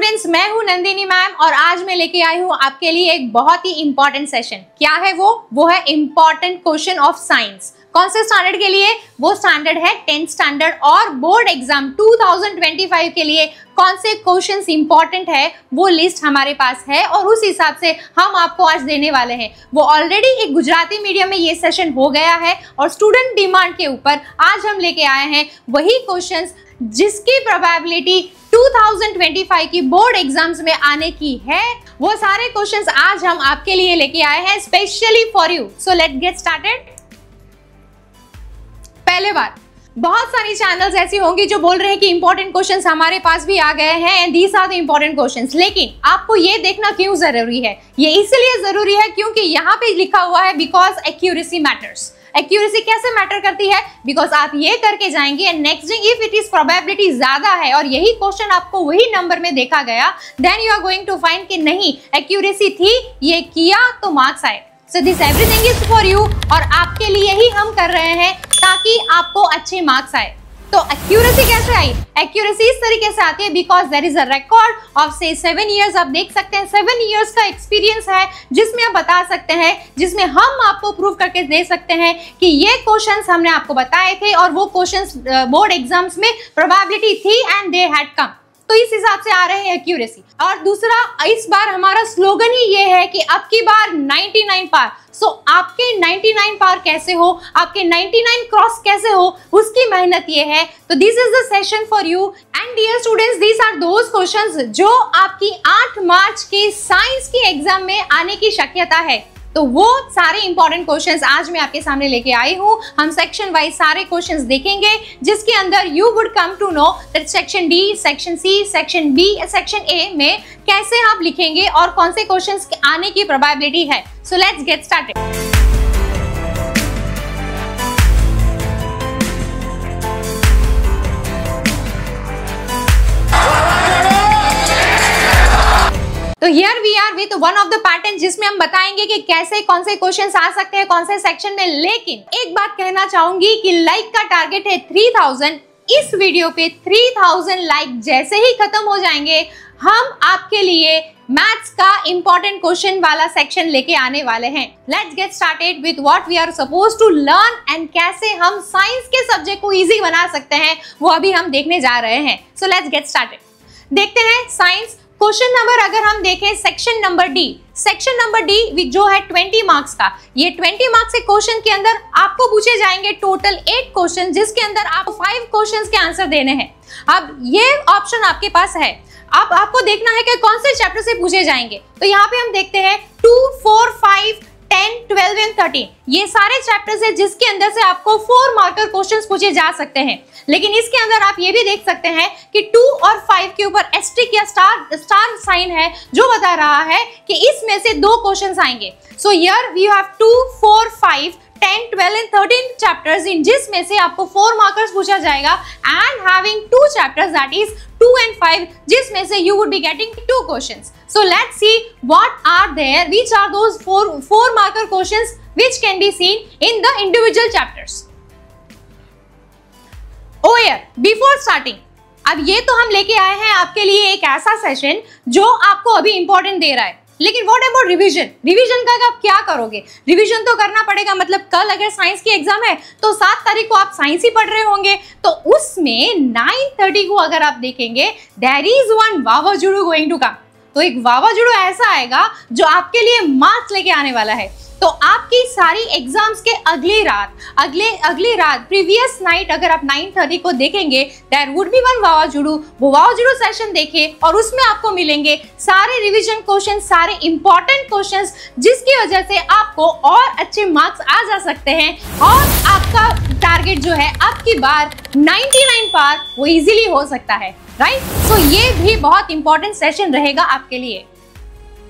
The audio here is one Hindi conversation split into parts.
स्टूडेंट्स, मैं हूं नंदिनी मैम और आज मैं लेके आई हूं आपके लिए एक बहुत ही इंपॉर्टेंट सेशन। क्या है वो है इंपॉर्टेंट क्वेश्चन ऑफ साइंस। कौन से स्टैंडर्ड के लिए? वो स्टैंडर्ड है 10th स्टैंडर्ड और बोर्ड एग्जाम 2025 के लिए कौन से क्वेश्चंस इंपॉर्टेंट है वो लिस्ट हमारे पास है और उस हिसाब से हम आपको आज देने वाले हैं। वो ऑलरेडी एक गुजराती मीडियम में ये सेशन हो गया है और स्टूडेंट डिमांड के ऊपर आज हम लेके आए हैं वही क्वेश्चंस जिसकी प्रोबेबिलिटी 2025 की बोर्ड एग्जाम्स में आने की है। वो सारे क्वेश्चंस आज हम आपके लिए लेके आए हैं specially for you. So let's get started. पहले बात, बहुत सारी चैनल्स ऐसी होंगी जो बोल रहे हैं कि इंपॉर्टेंट क्वेश्चंस हमारे पास भी आ गए हैं and these are the important questions, लेकिन आपको ये देखना क्यों जरूरी है? ये इसलिए जरूरी है क्योंकि यहाँ पे लिखा हुआ है बिकॉज एक्यूरेसी मैटर्स। एक्यूरेसी कैसे मैटर करती है? बिकॉज आप ये करके जाएंगे and next day if it is probability ज्यादा है और यही क्वेश्चन आपको वही नंबर में देखा गया, then you are going to find कि नहीं एक्यूरेसी थी, ये किया तो मार्क्स आए। So this everything is for you और आपके लिए ही हम कर रहे हैं ताकि आपको अच्छे मार्क्स आए। तो एक्यूरेसी कैसे आई? एक्यूरेसी इस तरीके से आती है because there is a record of से 7 इयर्स। आप देख सकते हैं 7 इयर्स का एक्सपीरियंस है जिसमें आप बता सकते हैं, जिसमें हम आपको प्रूव करके दे सकते हैं कि ये क्वेश्चंस हमने आपको बताए थे और वो क्वेश्चंस बोर्ड एग्जाम्स में प्रोबेबिलिटी थी एंड दे हैड कम। तो इस हिसाब से आ रहे हैं एक्यूरेसी। और दूसरा, इस बार हमारा स्लोगन ही ये है कि अब की बार 99 पार। सो आपके 99 पार कैसे हो, आपके 99 क्रॉस कैसे हो, उसकी मेहनत ये है। तो this is the session for you and dear students, these are those questions जो आपकी 8 मार्च के साइंस की एग्जाम में आने की शक्यता है। तो वो सारे इंपॉर्टेंट क्वेश्चंस आज मैं आपके सामने लेके आई हूँ। हम सेक्शन वाइज सारे क्वेश्चंस देखेंगे जिसके अंदर you would come to know that section D, section C, section B, section A में कैसे आप लिखेंगे और कौन से क्वेश्चंस आने की प्रोबेबिलिटी है। So let's get started. तो here we are with one of the pattern जिसमें हम बताएंगे कि कैसे कौन से क्वेश्चंस आ सकते हैं कौन से सेक्शन में। लेकिन एक बात कहना चाहूंगी कि लाइक का टारगेट है 3000। इस वीडियो पे 3000 लाइक जैसे ही खत्म हो जाएंगे हम आपके लिए मैथ्स का इंपॉर्टेंट क्वेश्चन वाला सेक्शन लेके आने वाले हैं। Let's get started with what we are suppose to learn and कैसे हम साइंस के सब्जेक्ट को इजी बना सकते हैं वो अभी हम देखने जा रहे हैं। सो लेट्स गेट स्टार्टेड। देखते हैं साइंस क्वेश्चन नंबर, अगर हम देखें section number D. Section number D जो है 20 मार्क्स का, ये 20 मार्क्स के क्वेश्चन के अंदर आपको पूछे जाएंगे टोटल 8 क्वेश्चन जिसके अंदर आपको 5 क्वेश्चंस के आंसर देने हैं। अब ये ऑप्शन आपके पास है, अब आपको देखना है कि कौन से चैप्टर से पूछे जाएंगे। तो यहाँ पे हम देखते हैं 2, 4, 5, 10, 12 एंड 13 ये सारे चैप्टर्स है जिसके अंदर से आपको 4 मार्कर क्वेश्चंस पूछे जा सकते हैं। लेकिन इसके अंदर आप ये भी देख सकते हैं कि 2 और 5 के ऊपर एस्टेरिक या स्टार साइन है जो बता रहा है कि इसमें से 2 क्वेश्चंस आएंगे। So here we have 2, 4, 5, 10, 12 and 13 chapters in जिसमें से आपको 4 मार्कर्स पूछा जाएगा and having 2 chapters that is 2 and 5 जिसमें से you would be getting 2 questions. So let's see what are there, which are those 4 marker questions which can be seen in the individual chapters. Oh yeah, before starting, अब ये तो हम लेके आए हैं आपके लिए एक ऐसा सेशन जो आपको अभी इंपॉर्टेंट दे रहा है, लेकिन व्हाट अबाउट रिवीजन? रिवीजन का आप क्या करोगे? रिवीजन तो करना पड़ेगा। मतलब कल अगर साइंस की एग्जाम है तो 7 तारीख को आप साइंस ही पढ़ रहे होंगे, तो उसमें 9:30 को अगर आप देखेंगे देयर इज वन वावाजुडू गोइंग टू कम। तो एक वावाजुडू ऐसा आएगा जो आपके लिए मार्क्स लेके आने वाला है। तो आपकी सारी एग्जाम्स के अगली रात प्रीवियस नाइट अगर आप 9:30 को देखेंगे देयर वुड बी वन वावाजुडू। वो वावाजुडू सेशन देखिए और उसमें आपको मिलेंगे सारे रिवीजन क्वेश्चन, सारे इंपॉर्टेंट क्वेश्चंस जिसकी वजह से आपको और अच्छे मार्क्स आ जा सकते हैं और आपका टारगेट जो है अब की बार 99 पार वो इजीली हो सकता है, राइट? सो ये भी बहुत इंपॉर्टेंट सेशन रहेगा आपके लिए।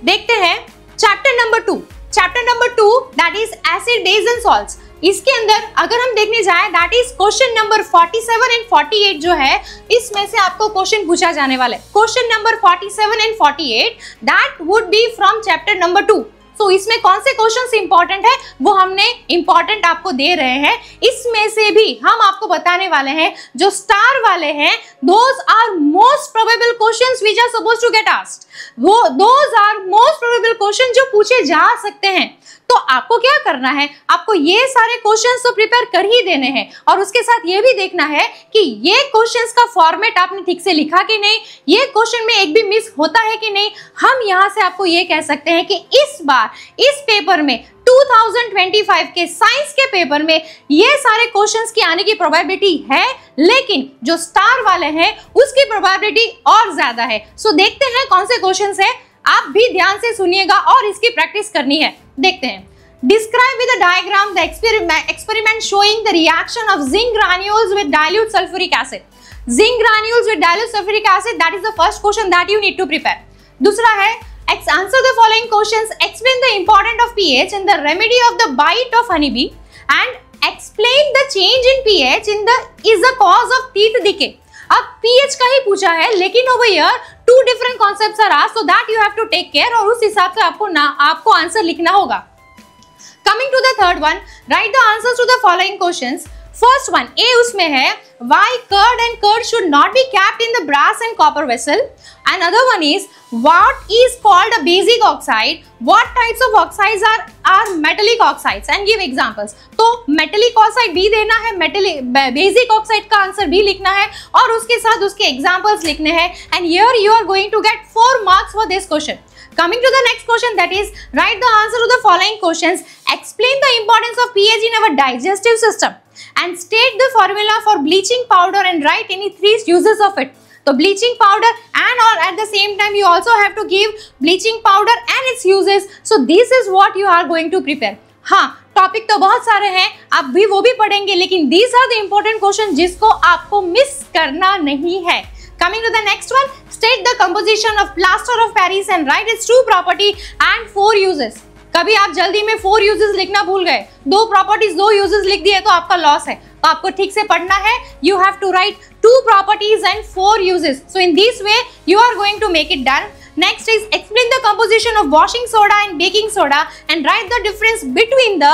देखते हैं chapter number 2। Chapter number 2 that is acid, base and salts. इसके अंदर अगर हम देखने जाए that is question number 47 and 48 जो है इसमें से आपको क्वेश्चन पूछा जाने वाला है। Question number 47 and 48 that would be from chapter number 2। तो इसमें कौन से क्वेश्चंस इंपॉर्टेंट है वो हमने इंपॉर्टेंट आपको दे रहे हैं। इसमें से भी हम आपको बताने वाले हैं जो स्टार वाले हैं, those are most probable questions which are supposed to get asked, वो those are most probable question जो पूछे जा सकते हैं। तो आपको क्या करना है, आपको ये सारे क्वेश्चंस तो प्रिपेयर कर ही देने हैं और उसके साथ ये भी देखना है कि ये क्वेश्चंस का फॉर्मेट आपने ठीक से लिखा कि नहीं, ये क्वेश्चन में एक भी मिस होता है कि नहीं। हम यहां से आपको ये कह सकते हैं कि इस बार इस पेपर में 2025 के साइंस के पेपर में ये सारे क्वेश्चंस की आने की प्रोबेबिलिटी है, लेकिन जो स्टार वाले हैं उसकी प्रोबेबिलिटी और ज्यादा है। सो देखते हैं कौन से क्वेश्चंस है, आप भी ध्यान से सुनिएगा और इसकी प्रैक्टिस करनी है। देखते हैं। Describe with a diagram the experiment showing the reaction of zinc granules with dilute sulfuric acid. Zinc granules with dilute sulfuric acid, that is the first question that you need to prepare. दूसरा है answer the following questions. Explain the importance of pH in the remedy of the bite of honeybee and explain the change in pH in the is the cause of teeth decay. अब pH का ही पूछा है, लेकिन over here two different concepts are asked, so that you have to take care और उस हिसाब से आपको आंसर लिखना होगा। Coming to the third one, write the answers to the following questions. First one, A उसमें है why curd and curd should not be kept in the brass and copper vessel. Another one is what is called a basic oxide. What types of oxides are metallic oxides and give examples. तो metallic oxide भी देना है, basic oxide का आंसर भी लिखना है और उसके साथ उसके examples लिखने हैं। And here you are going to get 4 marks for this question. Coming to the next question, that is write the answer to the following questions. Explain the importance of pH in our digestive system and state the formula for bleaching powder and write any 3 uses of it. So bleaching powder and or at the same time you also have to give bleaching powder and its uses. So this is what you are going to prepare. हाँ, टॉपिक तो बहुत सारे हैं, आप भी वो भी पढ़ेंगे, लेकिन these are the important questions जिसको आपको मिस करना नहीं है। Coming to the next one, state the composition of plaster of Paris and write its 2 property and 4 uses. कभी आप जल्दी में 4 uses लिखना भूल गए, 2 properties 2 uses लिख दिए तो आपका लॉस है। तो आपको ठीक से पढ़ना है। You have to write 2 properties and 4 uses. So in this way you are going to make it done. Next is explain the composition of washing soda and baking soda and write the difference between the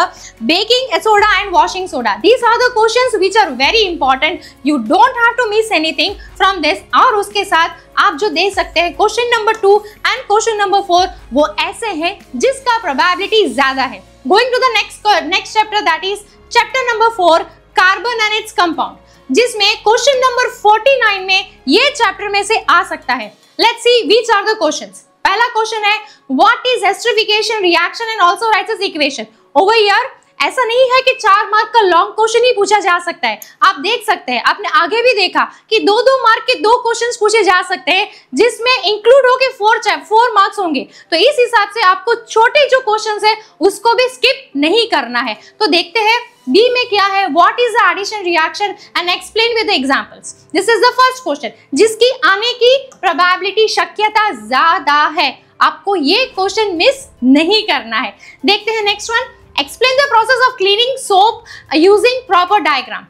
baking soda and washing soda. These are the questions which are very important. You don't have to miss anything from this. और उसके साथ आप जो दे सकते हैं question number 2 and question number 4 वो ऐसे हैं जिसका प्रोबेबिलिटी ज्यादा है। Going to the next chapter, that is chapter number 4, carbon and its compound, जिसमें क्वेश्चन नंबर 49 में ये चैप्टर में से आ सकता है। Let's see which are the questions. पहला क्वेश्चन है what is esterification reaction and also writes its equation. Over here ऐसा नहीं है कि 4 मार्क का लॉन्ग क्वेश्चन ही पूछा जा सकता है। आप देख सकते हैं, आपने आगे भी देखा कि 2-2 मार्क के 2 क्वेश्चंस पूछे जा सकते हैं जिसमें इंक्लूड होके 4 मार्क्स होंगे। तो इस हिसाब से आपको छोटे जो क्वेश्चंस है उसको भी स्किप नहीं करना है। तो देखते हैं बी में क्या है, what is the addition reaction and explain with the examples. This is the first question जिसकी आने की प्रोबेबिलिटी शक्यता ज्यादा है। आपको ये क्वेश्चन मिस नहीं करना है। देखते हैं next one, explain the process of cleaning soap using proper diagram.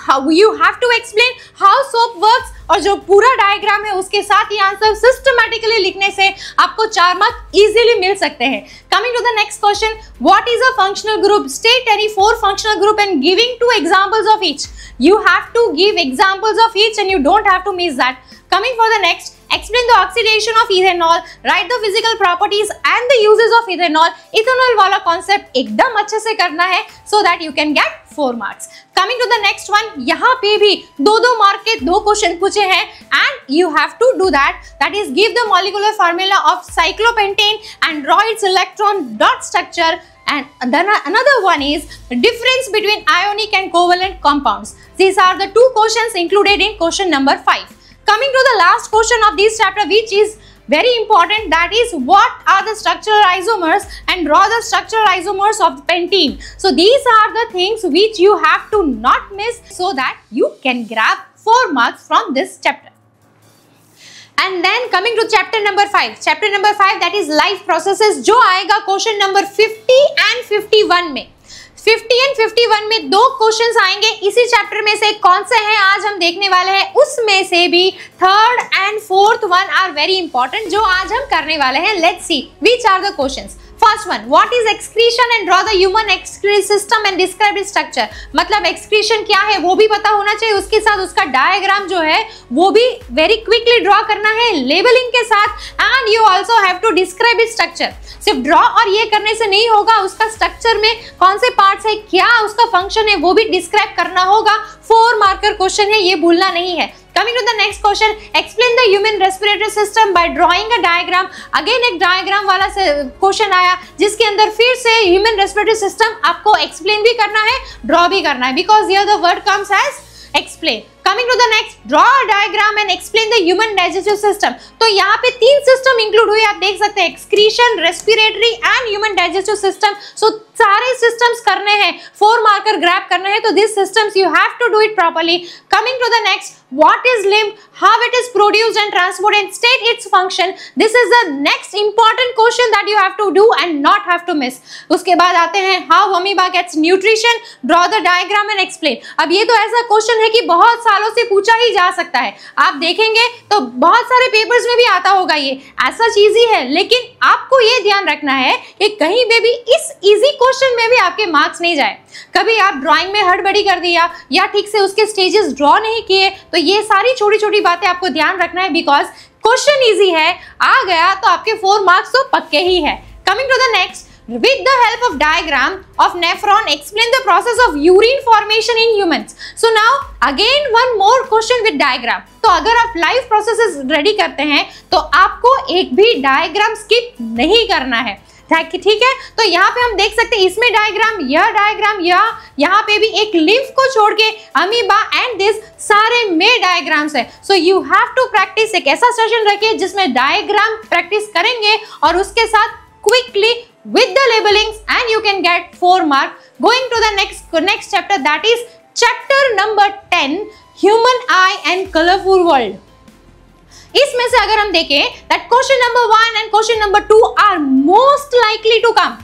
How you have to explain how soap works और जो पूरा डायग्राम है उसके साथ ही आंसर सिस्टमैटिकली लिखने से आपको 4 मार्क इजीली मिल सकते हैं। Coming to the next question, what is a functional group? State any 4 functional group and giving 2 examples of each. You have to give examples of each and you don't have to miss that. Coming for the next, explain the oxidation of ethanol, write the physical properties and the uses of ethanol. Ethanol वाला concept एकदम अच्छे से करना है so that you can get 4 marks. Coming to the next one, यहाँ पे भी 2-2 मार्क के 2 क्वेश्चन पूछे हैं and you have to do that. That is give the molecular formula of cyclopentane and draw its electron dot structure. And then another one is difference between ionic and covalent compounds. These are the 2 questions included in question number 5. Coming to the last question of this chapter, which is very important, that is what are the structural isomers and draw the structural isomers of pentene. So these are the things which you have to not miss so that you can grab 4 marks from this chapter. And then coming to chapter number 5. Chapter number 5, that is life processes, जो आएगा क्वेश्चन नंबर 50 and 51 में। 50 and 51 में 2 क्वेश्चंस आएंगे। इसी चैप्टर में से कौन से हैं आज हम देखने वाले हैं, उसमें से भी 3rd and 4th one are very important जो आज हम करने वाले हैं। Let's see which are the questions. First one, what is excretion and draw the human excretion system and describe its structure. मतलब एक्सक्रीशन क्या है वो भी पता होना चाहिए, उसके साथ उसका डायग्राम जो है वो भी वेरी क्विकली ड्रॉ करना है लेबलिंग के साथ, and you also have to describe its structure. सिर्फ ड्रॉ और ये करने से नहीं होगा, उसका स्ट्रक्चर में कौन से पार्ट्स है, क्या उसका फंक्शन है, वो भी डिस्क्राइब करना होगा। 4 मार्कर क्वेश्चन है, ये भूलना नहीं है। Coming to the next question, explain the human respiratory system by drawing a diagram. Again एक डायग्राम वाला क्वेश्चन आया जिसके अंदर फिर से ह्यूमन रेस्पिरेटरी सिस्टम आपको एक्सप्लेन भी करना है, ड्रॉ भी करना है, because here the word comes as explain. Coming to the next, draw a diagram and explain the human digestive system. तो यहाँ पे 3 सिस्टम इंक्लूड हुए, आप देख सकते हैं, excretion, respiratory and human digestive system. So सारे सिस्टम्स करने हैं, 4 मार्कर ग्रैब करना है, तो this systems you have to do it properly. Coming to the next, what is lymph, how it is produced and transported, and state its function. This is the next important question that you have to do and not have to miss. उसके बाद आते हैं how amoeba gets nutrition, draw the diagram and explain. अब ये तो ऐसा क्वेश्चन है कि बहुत सालों से पूछा ही जा सकता है, आप देखेंगे तो बहुत सारे पेपर्स में भी आता होगा, ये ऐसा चीज ही है, लेकिन आपको ये ध्यान रखना है कि कहीं पे भी इस इजी क्वेश्चन में भी आपके मार्क्स नहीं जाए। कभी आप ड्राइंग में हड़बड़ी कर दिया या ठीक से उसके स्टेजेस ड्रॉ नहीं किए, तो ये सारी छोटी छोटी बातें आपको ध्यान रखना है, बिकॉज क्वेश्चन इजी है, आ गया तो आपके 4 मार्क्स तो पक्के ही है। Coming to the next, with the help of diagram of nephron, explain the process of urine formation in humans. So now again one more question with diagram. तो अगर आप लाइव प्रोसेसेस रेडी करते हैं तो आपको एक भी डायग्राम स्किप नहीं करना है, ठीक है। तो यहाँ पे हम देख सकते हैं, इसमें डायग्राम, यहाँ पे भी एक लिम्फ को छोड़ के अमीबा एंड दिस सारे में डायग्राम्स है। So you have to practise, एक ऐसा सेशन रखिए जिसमें डायग्राम प्रैक्टिस करेंगे और उसके साथ quickly with the labelings and you can get 4 mark. Going to the next chapter, that is chapter number 10, human eye and colorful world. इसमें से अगर हम देखें that question number 1 and question number 2 are most likely to come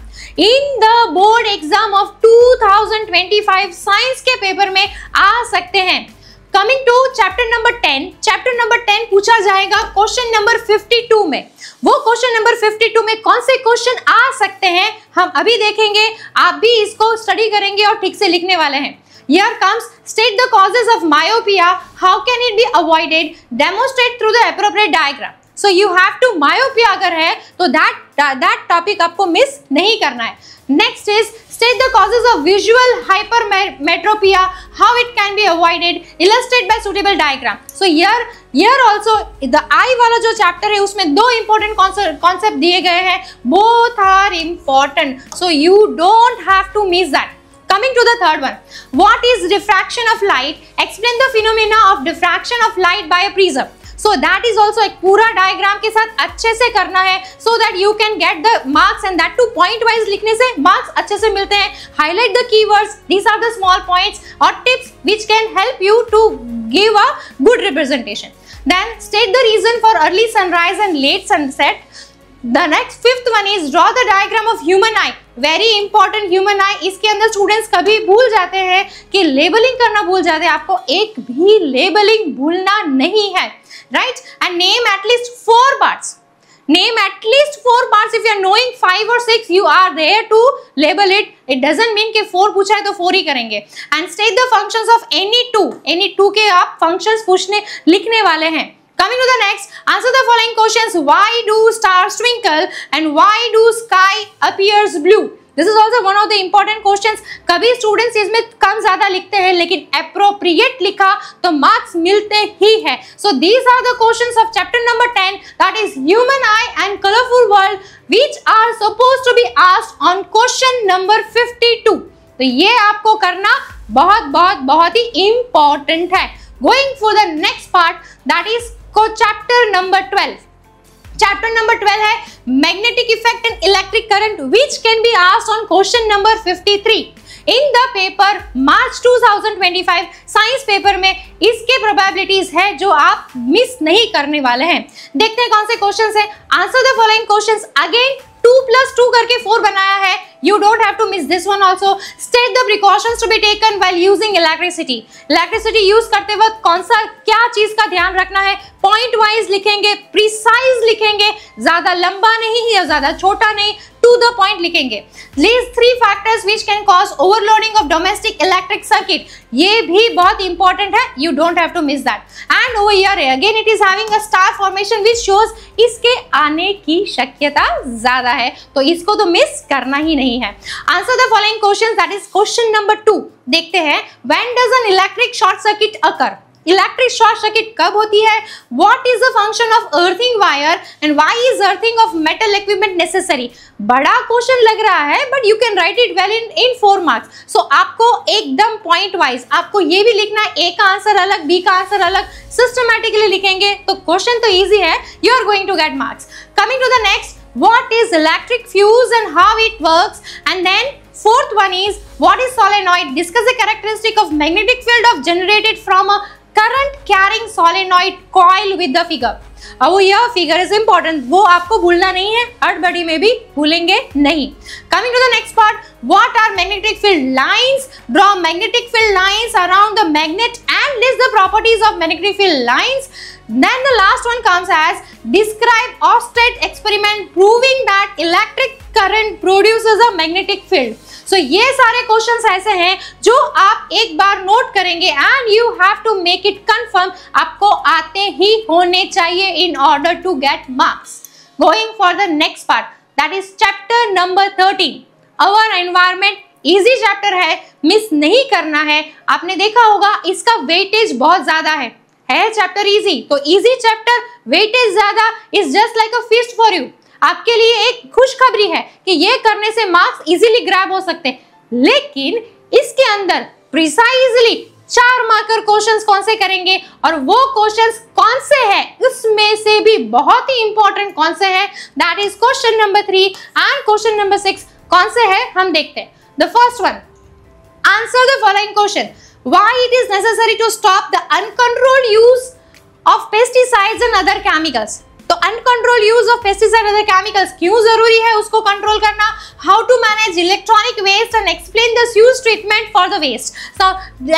in the board exam of 2025 science के पेपर में आ सकते हैं। Coming to chapter number 10 पूछा जाएगा क्वेश्चन नंबर 52 में। वो क्वेश्चन नंबर 52 में कौन से क्वेश्चन आ सकते हैं हम अभी देखेंगे, आप भी इसको स्टडी करेंगे और ठीक से लिखने वाले हैं। Here comes, state the causes of myopia, how can it be avoided, demonstrate through the appropriate diagram. So you have to, myopia अगर है तो that topic आपको मिस नहीं करना है। Next is, state the causes of visual hypermetropia, how it can be avoided, illustrate by suitable diagram. So here also the eye वाला जो चैप्टर है उसमें 2 important concept दिए गए हैं, both are important, so you don't have to miss that. Coming to the third one, what is diffraction of light, explain the phenomena of diffraction of light by a prism. So that is also एक पूरा डायग्राम के साथ अच्छे से करना है, so that you can get the marks, and that too point wise लिखने से marks अच्छे से मिलते हैं। Highlight the keywords, these are the small points or tips which can help you to give a good representation. Then state the reason for early sunrise and late sunset. The next 5th one is draw the diagram of human eye. Very important, human eye। इसके अंदर स्टूडेंट्स कभी भूल जाते हैं कि लेबलिंग करना भूल जाते हैं, आपको एक भी लेबलिंग भूलना नहीं है, right? And name at least 4 parts. Name at least 4 parts. If you are knowing 5 or 6, you are there to label it. It doesn't mean कि 4 पूछा है तो 4 ही करेंगे। And state the functions of any two के आप functions लिखने वाले हैं। Coming to the next, answer the following questions. Why do stars twinkle and why do sky appears blue? This is also one of the important questions. कभी students इसमें कम ज़्यादा लिखते हैं, लेकिन appropriate लिखा तो marks मिलते ही हैं। So these are the questions of chapter number 10, that is human eye and colorful world, which are supposed to be asked on question number 52. तो ये आपको करना बहुत ही important है। Going for the next part, that is chapter number 12. Chapter number 12 है magnetic effect and electric current, which can be asked on question number 53 in the paper March 2025 science paper में। इसके प्रोबेबिलिटीज है जो आप मिस नहीं करने वाले हैं। देखते हैं कौन से क्वेश्चंस हैं। Answer the following questions. Again 2+2 करके 4 बनाया है, you don't have to miss this one also. State the precautions to be taken while using electricity. Electricity use करते वक्त कौन सा क्या चीज का ध्यान रखना है, पॉइंट वाइज लिखेंगे, प्रिसाइज लिखेंगे, ज्यादा लंबा नहीं या ज्यादा छोटा नहीं, टू द पॉइंट लिखेंगे। List 3 factors which can cause overloading of domestic electric circuit, ये भी बहुत इंपॉर्टेंट है, you don't have to miss that. And over here again it is having a star formation which shows इसके आने की शक्यता ज्यादा है, तो इसको तो मिस करना ही नहीं है। Answer the following questions, that is question number 2। देखते हैं, when does an electric short circuit occur, electric short circuit कब होती है, what is the function of earthing wire and why is earthing of metal equipment necessary. बड़ा क्वेश्चन लग रहा है but you can write it well in 4 marks. So आपको एकदम पॉइंट वाइज आपको ये भी लिखना है, ए का आंसर अलग, बी का आंसर अलग, सिस्टमैटिकली लिखेंगे तो क्वेश्चन तो इजी है, you are going to get marks. Coming to the next, what is electric fuse and how it works, and then fourth one is what is solenoid, discuss the characteristic of magnetic field of generated from a current carrying solenoid coil with the figure। अब यह फिगर इज इंपॉर्टेंट, वो आपको भूलना नहीं है, हड़बड़ी में भी भूलेंगे नहीं। Coming to the next part, what are magnetic field lines, draw magnetic field lines around the magnet and list the properties of magnetic field lines. Then the last one comes as describe Oersted experiment proving that electric current produces a magnetic field। So ये सारे क्वेश्चंस ऐसे हैं जो आप एक बार नोट करेंगे and you have to make it confirm, आपको आते ही होने चाहिए in order to get marks। Going for the next part, that is chapter number 13, our environment। Easy chapter है, मिस नहीं करना है। आपने देखा होगा इसका वेटेज बहुत ज्यादा है चैप्टर इजी, तो इजी चैप्टर वेटेज ज्यादा is just like a feast for you. आपके लिए एक खुशखबरी है कि ये करने से मार्क्स इजीली ग्रैब हो सकते हैं, लेकिन इसके अंदर प्रिसाइजली 4 मार्कर क्वेश्चंस कौन से करेंगे और वो क्वेश्चंस कौन से हैं, उसमें से भी बहुत ही इंपॉर्टेंट कौन से हैं, that is question number 3 and question number 6 कौन से हैं हम देखते हैं। The first one, answer the following question, why it is necessary to stop the uncontrolled use of pesticides and other chemicals। तो uncontrolled use of pesticides and other chemicals क्यों जरूरी है उसको कंट्रोल करना। how to manage electronic waste and explain the sewage treatment for the waste। so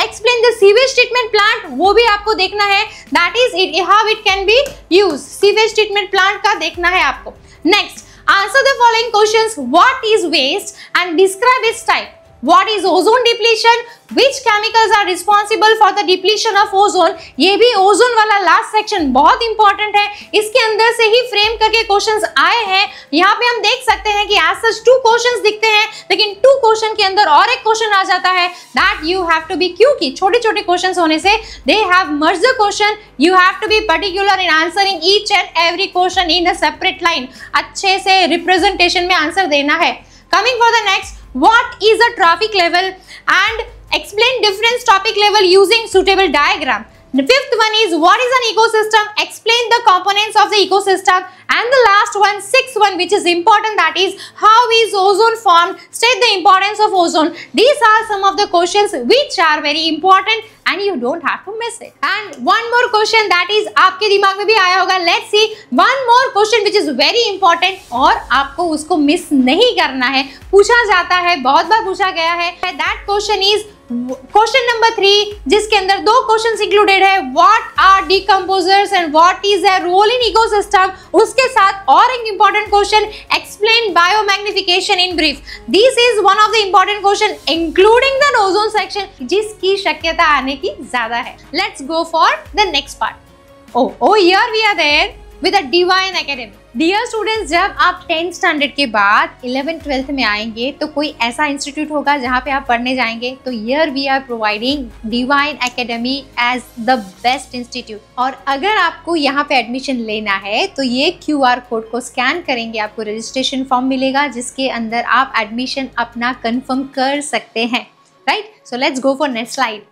explain the sewage treatment plant, वो भी आपको देखना है, that is it, how it can be used, sewage treatment plant का देखना है आपको। next, answer the following questions, what is waste and describe its type। What is ozone depletion? Which chemicals are responsible for the depletion of ozone? ये भी ओजोन वाला लास्ट सेक्शन बहुत इंपॉर्टेंट है, इसके अंदर से ही फ्रेम करके क्वेश्चंस आए हैं। यहाँ पे हम देख सकते हैं कि एज सच 2 क्वेश्चंस दिखते हैं, लेकिन 2 क्वेश्चन के अंदर और एक क्वेश्चन आ जाता है, that you have to be, क्योंकि छोटे छोटे क्वेश्चंस होने से they have merge the question, you have to be particular in answering each and every question in a separate line, अच्छे से रिप्रेजेंटेशन में आंसर देना है। Coming for the next, what is a trophic level and explain difference trophic level using suitable diagram। The fifth one is what is an ecosystem, explain the components of the ecosystem, and the last one, 6th one, which is important, that is how is ozone formed, state the importance of ozone। These are some of the questions which are very important and you don't have to miss it। And one more question that is आपके दिमाग में भी आया होगा, let's see one more question which is very important और आपको उसको मिस नहीं करना है, पूछा जाता है, बहुत बार पूछा गया है। That question is question number 3, जिसके अंदर 2 क्वेश्चंस इंक्लूडेड है, what are decomposers and what is their role in ecosystem. उसके साथ और एक important question, explain biomagnification in brief. This is one of the important question including the ozone section, जिसकी शक्यता आने की ज्यादा है। Let's go for the next part. oh here we are there with a divine academy। Dear students, जब आप 10th स्टैंडर्ड के बाद 11th 12th में आएंगे तो कोई ऐसा इंस्टीट्यूट होगा जहाँ पे आप पढ़ने जाएंगे, तो here we are providing Divine Academy as the best institute. और अगर आपको यहाँ पे एडमिशन लेना है तो ये QR कोड को स्कैन करेंगे, आपको रजिस्ट्रेशन फॉर्म मिलेगा जिसके अंदर आप एडमिशन अपना कंफर्म कर सकते हैं, right. So let's go for next slide.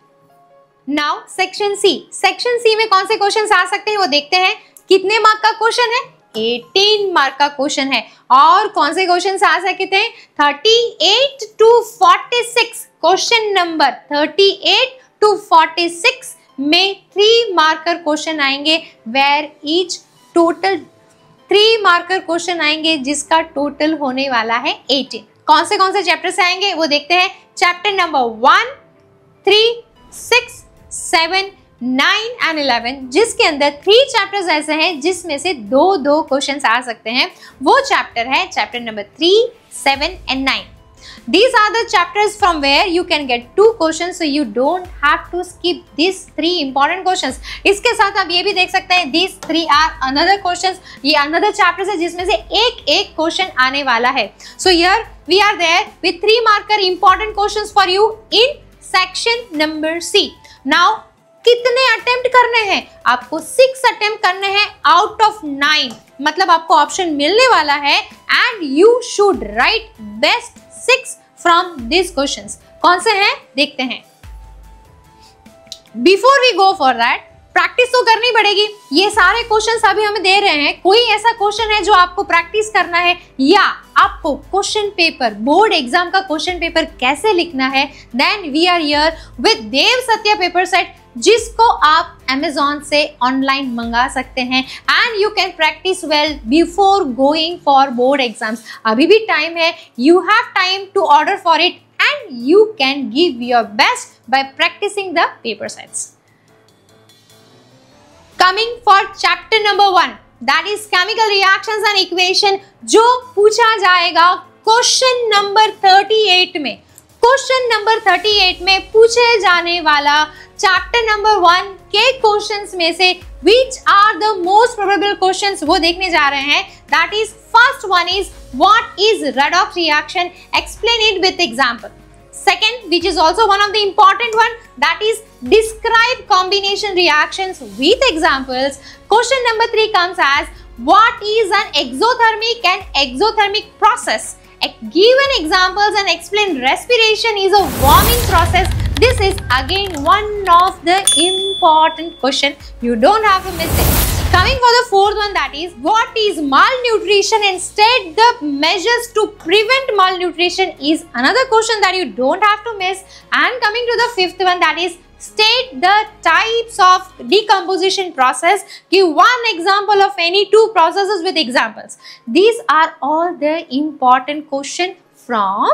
Now section C, section C में कौन से क्वेश्चन आ सकते हैं वो देखते हैं। कितने मार्क का क्वेश्चन है? 18 मार्क का क्वेश्चन है। और कौन से क्वेश्चन आ सकते हैं? 38 to 46, क्वेश्चन नंबर 38 to 46 में 3 मार्कर क्वेश्चन आएंगे, where each total 3 marker question आएंगे, जिसका टोटल होने वाला है 18। कौन से चैप्टर से आएंगे वो देखते हैं। चैप्टर नंबर 1, 3, 6, 7, 9 एंड 11, जिसके अंदर 3 चैप्टर्स ऐसे हैं जिसमें से 2 क्वेश्चंस आ सकते हैं। वो चैप्टर है chapter number 3, 7 and 9. These are the chapters from where you can get 2 questions, so you don't have to skip these 3 important questions. इसके साथ आप ये भी देख सकते हैं these 3 are another questions. ये another chapters है जिसमें से एक क्वेश्चन आने वाला है. So here we are there with 3 marker important questions for you in section number C. Now कितने अटेम्प्ट करने हैं? आपको 6 अटेम्प्ट करने हैं आउट ऑफ 9. मतलब आपको ऑप्शन मिलने वाला है and you should write best 6 from this questions. कौन से हैं देखते हैं. Before we go for that, practice तो करनी पड़ेगी. ये सारे क्वेश्चंस अभी हमें दे रहे हैं. कोई ऐसा क्वेश्चन है जो आपको प्रैक्टिस करना है या आपको क्वेश्चन पेपर, बोर्ड एग्जाम का क्वेश्चन पेपर कैसे लिखना है, then we are here with Dev Satya paper set, जिसको आप Amazon से ऑनलाइन मंगा सकते हैं and you can practise well before going for board exams. अभी भी टाइम है. You have time to order for it and you can give your best by practising the paper sets. Coming for chapter number 1, that is chemical reactions and equation, जो पूछा जाएगा क्वेश्चन नंबर 38 में. क्वेश्चन नंबर 38 में पूछे जाने वाला चैप्टर नंबर 1 के क्वेश्चंस में से which are the most probable questions वो देखने जा रहे हैं. That is first one is what is redox reaction, explain it with example. Second, which is also one of the important one, that is describe combination reactions with examples. Question number 3 comes as what is an exothermic and exothermic process. Give an examples and explain respiration is a warming process. This is again one of the important question. You don't have to miss it. Coming for the fourth one, that is what is malnutrition and state the measures to prevent malnutrition is another question that you don't have to miss. And coming to the fifth one, that is state the types of decomposition process. Give one example of any 2 processes with examples. These are all the important question from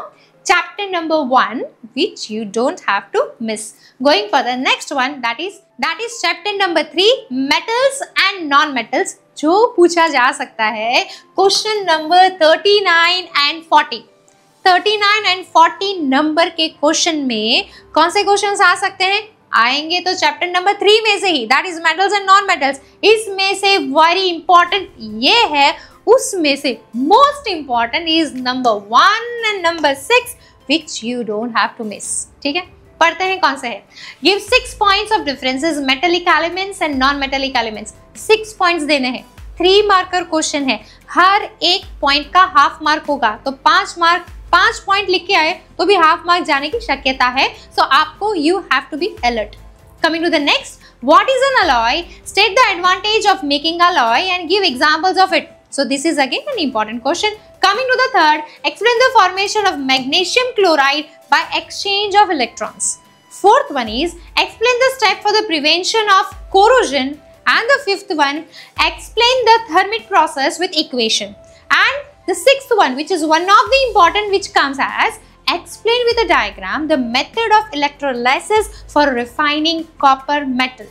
chapter number 1 which you don't have to miss. Going for the next one, that is chapter number 3 metals and non-metals, जो पूछा जा सकता है question number 39 and 40. 39 and 40 number के क्वेश्चन में कौन से क्वेश्चंस आ सकते हैं? आएंगे तो चैप्टर नंबर 3 में से ही, that is metals and non metals. इसमें से वेरी इंपॉर्टेंट ये है, उसमें से most important is number 1 and number 6 which you don't have to miss. ठीक है, पढ़ते हैं कौन से है. Give 6 points of differences metallic elements and non metallic elements. 6 points देने हैं. 3 मार्कर क्वेश्चन है. हर एक पॉइंट का हाफ मार्क होगा, तो 5 पॉइंट लिख के आए तो भी हाफ मार्क जाने की शक्यता है. सो आपको you have to be alert. Coming to the next, what is an alloy, state the advantage of making alloy and give examples of it. So this is again an important question. Coming to the third, explain the formation of magnesium chloride by exchange of electrons. Fourth one is explain the step for the prevention of corrosion, and the fifth one, explain the thermic process with equation. And the sixth one, which is one of the important, which comes as explain with a diagram the method of electrolysis for refining copper metal.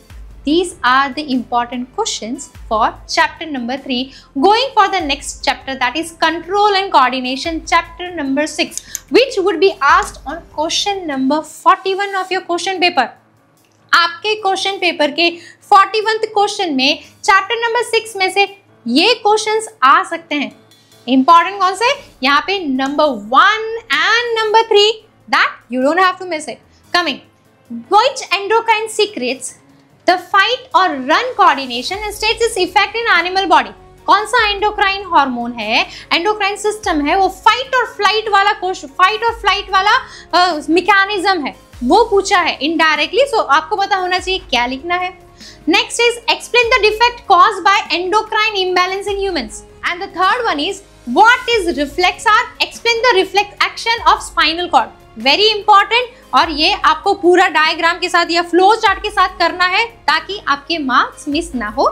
These are the important questions for chapter number 3. Going for the next chapter, that is control and coordination, chapter number 6, which would be asked on question number 41 of your question paper. आपके क्वेश्चन पेपर के 41th क्वेश्चन में चैप्टर नंबर 6 में से ये क्वेश्चंस आ सकते हैं. इंपॉर्टेंट कौन से? यहाँ पे number 1 and number 3, that you don't have to miss it. Coming, which endocrine secretes the fight or run coordination and states its effect in animal body. कौन सा एंडोक्राइन हार्मोन है, एंडोक्राइन सिस्टम है, वो फाइट और फ्लाइट वाला मैकेनिज्म है, वो पूछा है इनडायरेक्टली. सो आपको पता होना चाहिए क्या लिखना है. Next is explain the defect caused by endocrine imbalance in humans. And the third one is what is reflex arc, explain the reflex action of spinal cord. Very important, और ये आपको पूरा डायग्राम के साथ या फ्लो चार्ट के साथ करना है ताकि आपके मार्क्स मिस ना हो.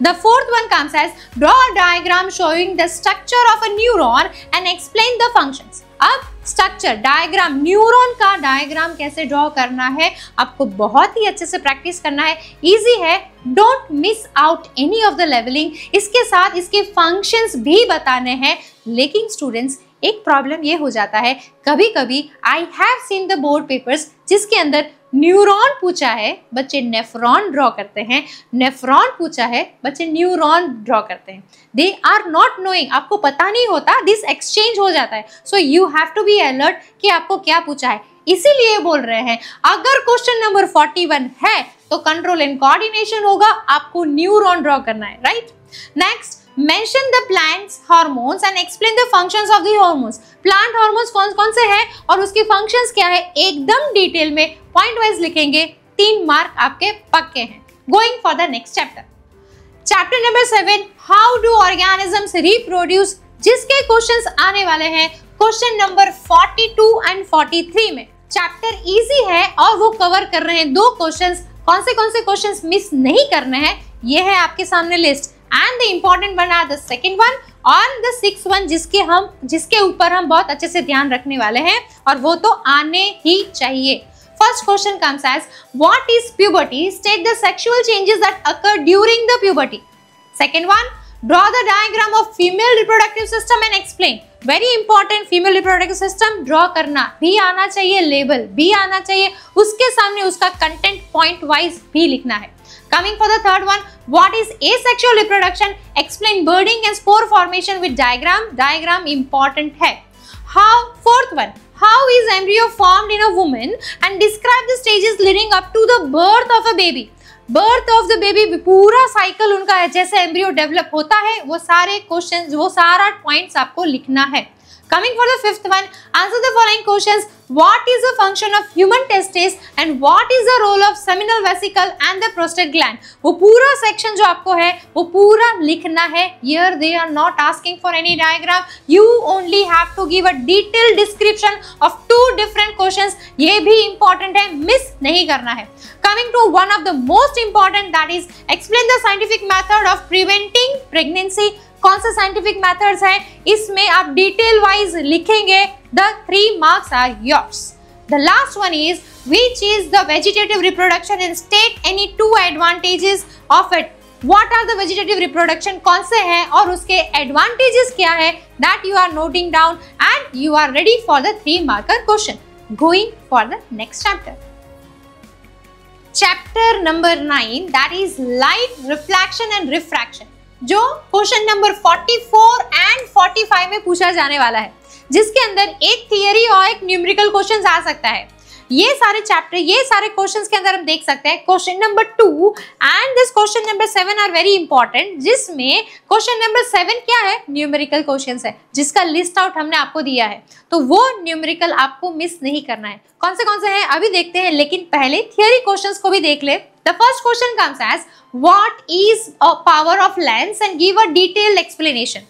The fourth one comes as draw a diagram showing the structure of a neuron and explain the functions. अब स्ट्रक्चर डायग्राम, न्यूरॉन का डायग्राम कैसे ड्रॉ करना है आपको बहुत ही अच्छे से प्रैक्टिस करना है. इजी है, don't miss out any of the labelling. इसके साथ इसके फंक्शंस भी बताने हैं. लेकिन स्टूडेंट्स एक प्रॉब्लम ये हो जाता है, कभी कभी I have seen the board papers जिसके अंदर न्यूरॉन पूछा है, बच्चे नेफ्रॉन ड्रॉ करते हैं, नेफ्रॉन पूछा है, बच्चे न्यूरॉन ड्रॉ करते हैं। दे आर नॉट नोइंग, आपको पता नहीं होता, दिस एक्सचेंज हो जाता है। So you have to be alert कि आपको क्या पूछा है। इसीलिए बोल रहे हैं अगर क्वेश्चन नंबर 41 है तो कंट्रोल एंड कोऑर्डिनेशन होगा, आपको न्यूरॉन ड्रॉ करना है, right. Next, mention the plants hormones and explain the functions of the hormones. Plant hormones कौन कौन से हैं और उसकी फंक्शंस क्या है, एकदम डिटेल में पॉइंट वाइज लिखेंगे। 3 मार्क आपके पक्के हैं। Going for the next chapter, chapter number 7, how do organisms reproduce, जिसके क्वेश्चंस आने वाले हैं क्वेश्चन नंबर 42 एंड 43 में। चैप्टर इजी है और वो कवर कर रहे हैं 2 क्वेश्चंस। कौन से क्वेश्चंस मिस नहीं करने हैं, ये है आपके सामने list. And the important one are the second one और द 6th वन, जिसके ऊपर हम बहुत अच्छे से ध्यान रखने वाले हैं और वो तो आने ही चाहिए। First question comes as what is puberty? State the sexual changes that occur during the puberty. Second one, draw the diagram of female reproductive system and explain. Very important, female reproductive system draw करना भी आना चाहिए, लेबल भी आना चाहिए, उसके सामने उसका कंटेंट पॉइंट वाइज भी लिखना है। Coming for the third one, what is asexual reproduction? Explain budding and spore formation with diagram. Diagram important है। How? Fourth one, how is embryo formed in a woman and describe the stages leading up to the birth of a baby. Birth of the baby पूरा साइकिल उनका है, जैसे एम्ब्रियो डेवलप होता है, वो सारे क्वेश्चंस, वो सारा पॉइंट्स आपको लिखना है। Coming for the 5th one, answer the following questions. What is the function of human testes and what is the role of seminal vesicle and the prostate gland? वो पूरा सेक्शन जो आपको है वो पूरा लिखना है। Here they are not asking for any diagram. You only have to give a detailed description of 2 different questions. ये भी important है, मिस नहीं करना है। Coming to one of the most important, that is explain the scientific method of preventing pregnancy. कौन सा साइंटिफिक मेथड्स है, इसमें आप डिटेल वाइज लिखेंगे। The 3 marks are yours. The last one is which is the vegetative reproduction and state any 2 advantages of it. What are the vegetative reproduction, कौन से हैं और उसके advantages क्या है, that you are noting down and you are ready for the 3 marker question. Going for the next chapter. Chapter number 9, that is light, reflection and refraction, जो क्वेश्चन नंबर 44 एंड 45 में पूछा जाने वाला है, जिसके अंदर एक थियरी और एक न्यूमेरिकल क्वेश्चन आ सकता है। ये सारे चैप्टर, ये सारे क्वेश्चंस के अंदर हम देख सकते हैं question number 2 and this question number 7 are very important, जिसमें क्वेश्चन नंबर 7 क्या है, न्यूमेरिकल क्वेश्चंस है, जिसका लिस्ट आउट हमने आपको दिया है, तो वो न्यूमेरिकल आपको मिस नहीं करना है। कौन से हैं अभी देखते हैं, लेकिन पहले थियरी क्वेश्चंस को भी देख ले। The first question comes as what is a power of lens and give a detailed explanation.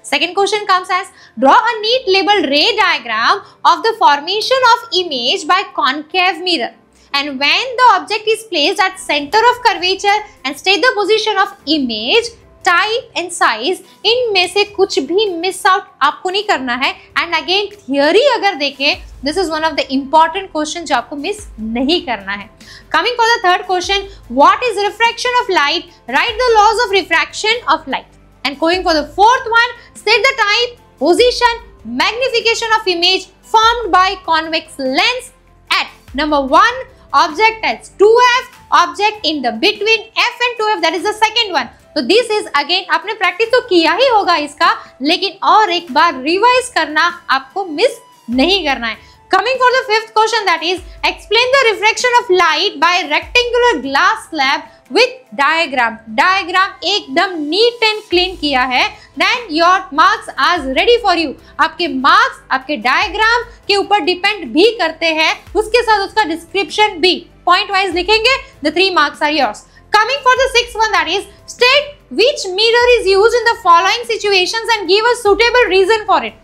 Second question comes as draw a neat labeled ray diagram of the formation of image by concave mirror. And when the object is placed at center of curvature and state the position of image, type and size, इनमें से कुछ भी मिस आउट आपको नहीं करना है। एंड अगेन थियरी अगर देखें, this is one of the important question जो आपको मिस नहीं करना है। Coming for the third question, what is refraction of light, write the laws of refraction of light. And going for the fourth one, state the type, position, magnification of image formed by convex lens at number 1 object at 2f, object in the between f and 2f, that is the second one. तो दिस इज अगेन, आपने प्रैक्टिस तो किया ही होगा इसका, लेकिन और एक बार रिवाइज करना आपको मिस नहीं करना है। Coming for the fifth question, that is explain the reflection of light by rectangular glass slab with diagram. Diagram एकदम नीट एंड क्लीन किया है, then your marks are ready for you. आपके मार्क्स आपके डायग्राम के ऊपर डिपेंड भी करते हैं, उसके साथ उसका डिस्क्रिप्शन भी पॉइंट वाइज लिखेंगे। The 3 marks are yours. Coming for the 6th one, that is state which mirror is used in the following situations and give a suitable reason for it.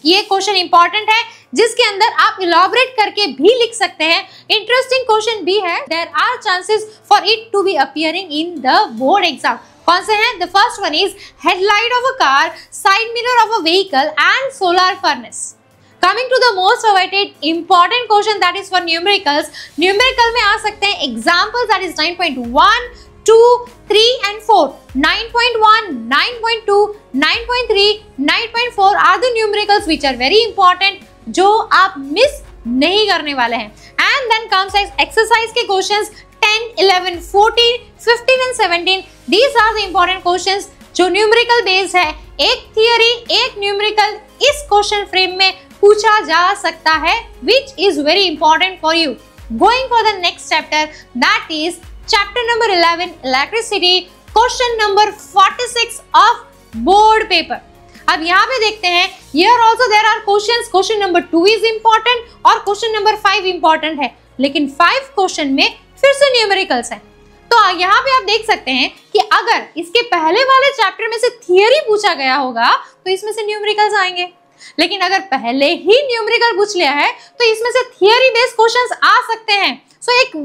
ये क्वेश्चन इंपॉर्टेंट है, जिसके अंदर आप इलॉबरेट करके भी लिख सकते हैं। इंटरेस्टिंग क्वेश्चन भी है, there are chances for it to be appearing in the board exam. कौन से हैं? The first one is headlight of a car, side mirror of a vehicle and solar furnace. Coming to the most awaited important question, that is for numericals. Numerical में आ सकते हैं examples, that is 9.1, 2, 3 and 4. 9.1, 9.2, 9.3, 9.4 are the numericals which are very important, जो आप मिस नहीं करने वाले हैं. And then comes exercise के questions 10, 11, 14, 15 and 17. These are the important questions जो न्यूमेरिकल बेस्ड है. एक थियरी, एक न्यूमेरिकल इस क्वेश्चन फ्रेम में पूछा जा सकता है, which is very important for you. Going for the next chapter, that is chapter number 11, electricity, question number 46 of board paper. अब यहाँ पे देखते हैं, here also there are questions. Question number 2 is important और question number 5 important है, लेकिन 5 question में फिर से न्यूमेरिकल्स हैं. तो यहाँ पे आप देख सकते हैं कि अगर इसके पहले वाले चैप्टर में से थियरी पूछा गया होगा तो इसमें से न्यूमेरिकल्स आएंगे, लेकिन अगर पहले ही न्यूमेरिकल पूछ लिया है तो इसमें से थियरी बेस्ड क्वेश्चंस आ सकते हैं. सो एक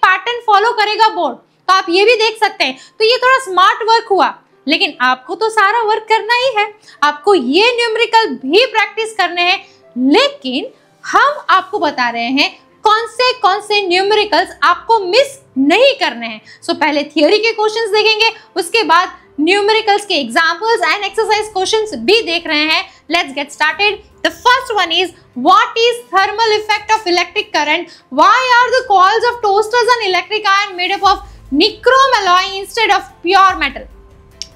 पैटर्न फॉलो करेगा बोर्ड, तो आप ये भी देख सकते हैं. तो ये थोड़ा स्मार्ट वर्क हुआ, लेकिन आपको तो सारा वर्क करना ही है. आपको ये न्यूमेरिकल भी प्रैक्टिस करने हैं, लेकिन हम आपको बता रहे हैं कौन से न्यूमेरिकल्स आपको मिस नहीं करने हैं. सो पहले थियरी के क्वेश्चंस देखेंगे, उसके बाद न्यूमेरिकल्स के एग्जांपल्स एंड एक्सरसाइज क्वेश्चंस भी देख रहे हैं. Let's get started. The first one is, what is thermal effect of electric current? Why are the coils of toasters and electric iron made up of nichrome alloy instead of pure metal?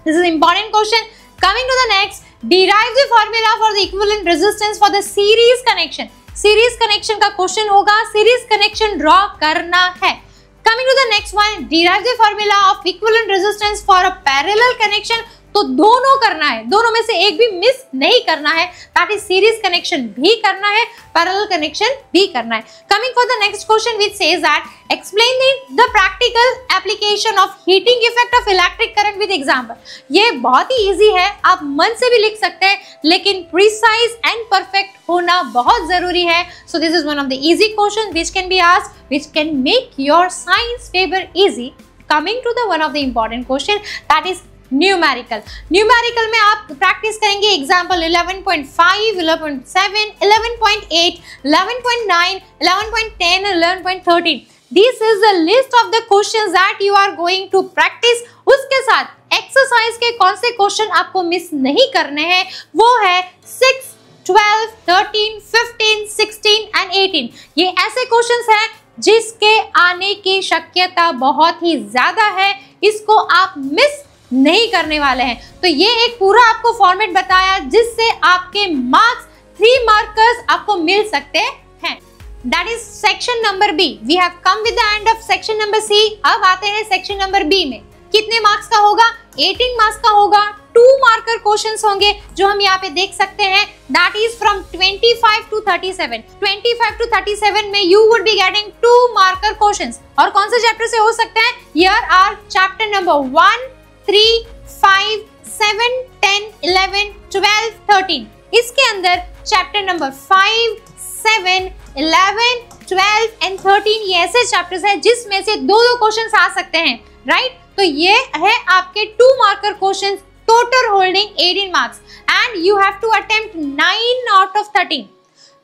This is an important question. Coming to the next, derive the formula for the equivalent resistance for the series connection. Series connection का क्वेश्चन होगा, सीरीज कनेक्शन ड्रॉ करना है. Coming to the next one, derive the formula of equivalent resistance for a parallel connection. तो दोनों करना है, दोनों में से एक भी मिस नहीं करना है. दैट इज सीरीज कनेक्शन भी करना है, पैरेलल कनेक्शन भी करना है. Coming for the next question which says that explain the practical application of heating effect of electric current with example. ये बहुत ही इजी है, आप मन से भी लिख सकते हैं, लेकिन प्रिसाइज एंड परफेक्ट होना बहुत जरूरी है. So this is one of the easy question which can be asked, which can make your science paper easy. Coming to the one of the important question, that is numerical. Numerical में आप प्रैक्टिस करेंगे example 11.5, 11.7, 11.8, 11.9, 11.10 and 11.13. This is the list of the questions that you are going to practice. उसके साथ एक्सरसाइज के कौन से क्वेश्चन आपको मिस नहीं करने हैं, वो है 6, 12, 13, 15, 16 and 18. ये ऐसे क्वेश्चंस हैं जिसके आने की शक्यता बहुत ही ज्यादा है, इसको आप मिस नहीं करने वाले हैं. तो ये एक पूरा आपको फॉर्मेट बताया जिससे आपके मार्क्स 3 मार्कर्स आपको मिल सकते हैं. That is section number B. We have come with the end of section number C. अब आते हैं सेक्शन नंबर बी में. कितने मार्क्स का होगा? 18 मार्क्स का होगा. 2 मार्कर क्वेश्चंस होंगे जो हम यहाँ पे देख सकते हैं. That is from 25 to 37. 25 to 37 में you would be getting 2 marker questions. और कौन से चैप्टर से हो सकते हैं? Here our chapter number 1, 3, 5, 7, 10, 11, 12, 13. इसके अंदर चैप्टर नंबर 5, 7, 11, 12 and 13 ये ऐसे चैप्टर्स हैं जिसमें से 2 क्वेश्चंस आ सकते हैं, राइट? तो ये है आपके 2 marker questions, total holding 18 marks and you have to attempt 9 out of 13.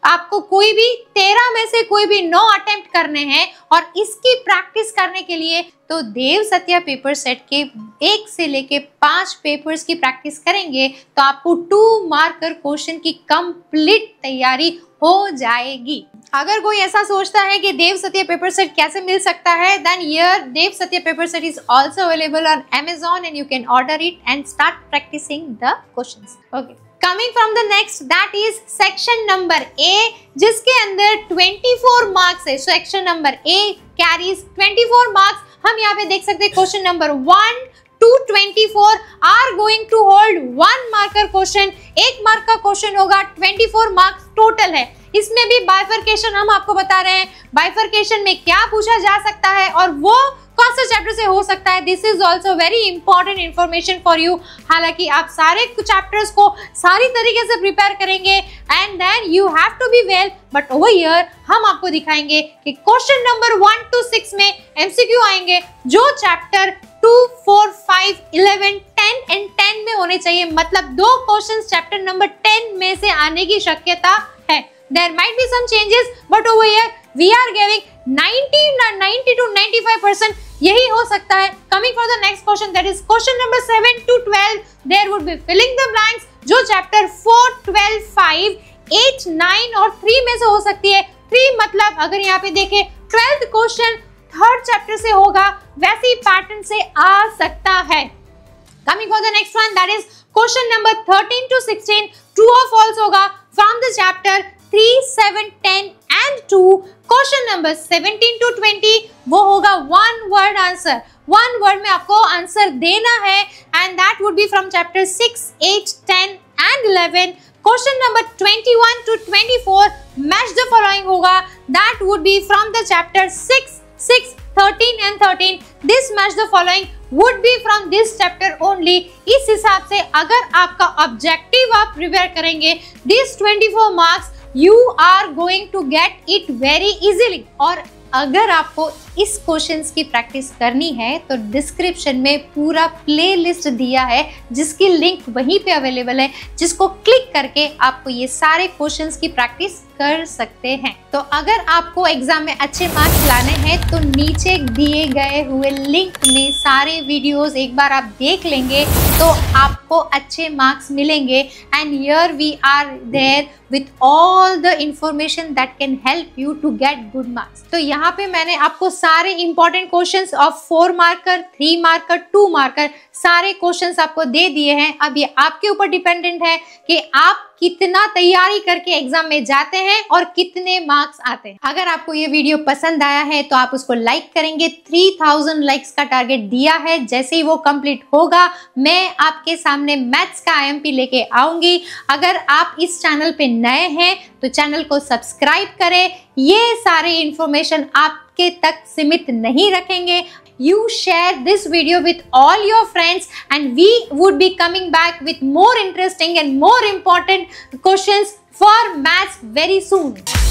आपको कोई भी 13 में से कोई भी 9 अटेम्प्ट करने हैं. और इसकी प्रैक्टिस करने के लिए तो देव सत्या पेपर सेट के 1 से लेके 5 पेपर्स की प्रैक्टिस करेंगे तो आपको 2 मार्कर क्वेश्चन की कंप्लीट तैयारी हो जाएगी. अगर कोई ऐसा सोचता है कि देव सत्या पेपर सेट कैसे मिल सकता है, then here Dev Satya paper set is also available on Amazon and you can order it and start practicing the questions. Okay. Coming from the next, that is section number A, जिसके अंदर 24 मार्क्स है. Section number A carries 24 marks. हम यहाँ पे देख सकते हैं question number 1 to 24 are going to hold 1 marker question. 1 mark का क्वेश्चन होगा, 24 मार्क्स टोटल है. इसमें भी बाइफर्केशन हम आपको बता रहे हैं, बाइफर्केशन में क्या पूछा जा सकता है और वो कौन से चैप्टर से हो सकता है. This is also very important information for you. हालांकि आप सारे चैप्टर्स को सारी तरीके से प्रिपेयर करेंगे and then you have to be well, but over here हम आपको दिखाएंगे कि क्वेश्चन नंबर 1 to 6 में एमसीक्यू आएंगे जो चैप्टर 2, 4, 5, 11, 10 and 10 में होने चाहिए. मतलब 2 क्वेश्चन चैप्टर नंबर 10 में से आने की शक्यता है. There might be some changes, but over here we are giving 90 to 95% यही हो सकता है। Coming for the next question, that is question number 7 to 12, there would be filling the blanks, जो चैप्टर 4, 12, 5, 8, 9 और 3 में से हो सकती है। 3 मतलब अगर यहाँ पे देखें 12th क्वेश्चन 3rd चैप्टर से होगा, वैसे ही पैटर्न से आ सकता है। Coming for the next one, that is question number 13 to 16, true और फॉल्स होगा from the chapter 3, 7, 10 and 2। Question number 17 to 20 वो होगा one word answer. One word में आपको आंसर देना है and that would be from chapter 6, 8, 10 and 11। Question number 21 to 24 match the following होगा, that would be from the chapter 6, 13 and 13। This match the following would be from this chapter only। इस हिसाब से अगर आपका ऑब्जेक्टिव आप प्रिपेयर करेंगे, this 24 marks you are going to get it very easily। और अगर आपको इस क्वेश्चंस की प्रैक्टिस करनी है तो डिस्क्रिप्शन में पूरा प्लेलिस्ट दिया है, जिसकी लिंक वहीं पे अवेलेबल है, जिसको क्लिक करके आपको ये सारे क्वेश्चंस की प्रैक्टिस कर सकते हैं। तो अगर आपको एग्जाम में अच्छे मार्क्स लाने हैं तो नीचे दिए गए हुए लिंक में सारे वीडियोस एक बार आप देख लेंगे तो आपको अच्छे मार्क्स मिलेंगे। And here we are there with all the information that can help you to get good marks. तो यहाँ पे मैंने आपको सारे important questions of 4 marker, 3 marker, 2 marker सारे क्वेश्चंस आपको दे दिए हैं। अब ये आपके ऊपर डिपेंडेंट है कि आप कितना तैयारी करके एग्जाम में जाते हैं और कितने मार्क्स आते हैं। अगर आपको ये वीडियो पसंद आया है तो आप उसको लाइक करेंगे। 3000 लाइक्स का टारगेट दिया है, जैसे ही वो कंप्लीट होगा मैं आपके सामने मैथ्स का IMP लेके आऊंगी। अगर आप इस चैनल पे नए हैं तो चैनल को सब्सक्राइब करें। ये सारे इंफॉर्मेशन आपके तक सीमित नहीं रखेंगे। You share this video with all your friends and we would be coming back with more interesting and more important questions for maths very soon.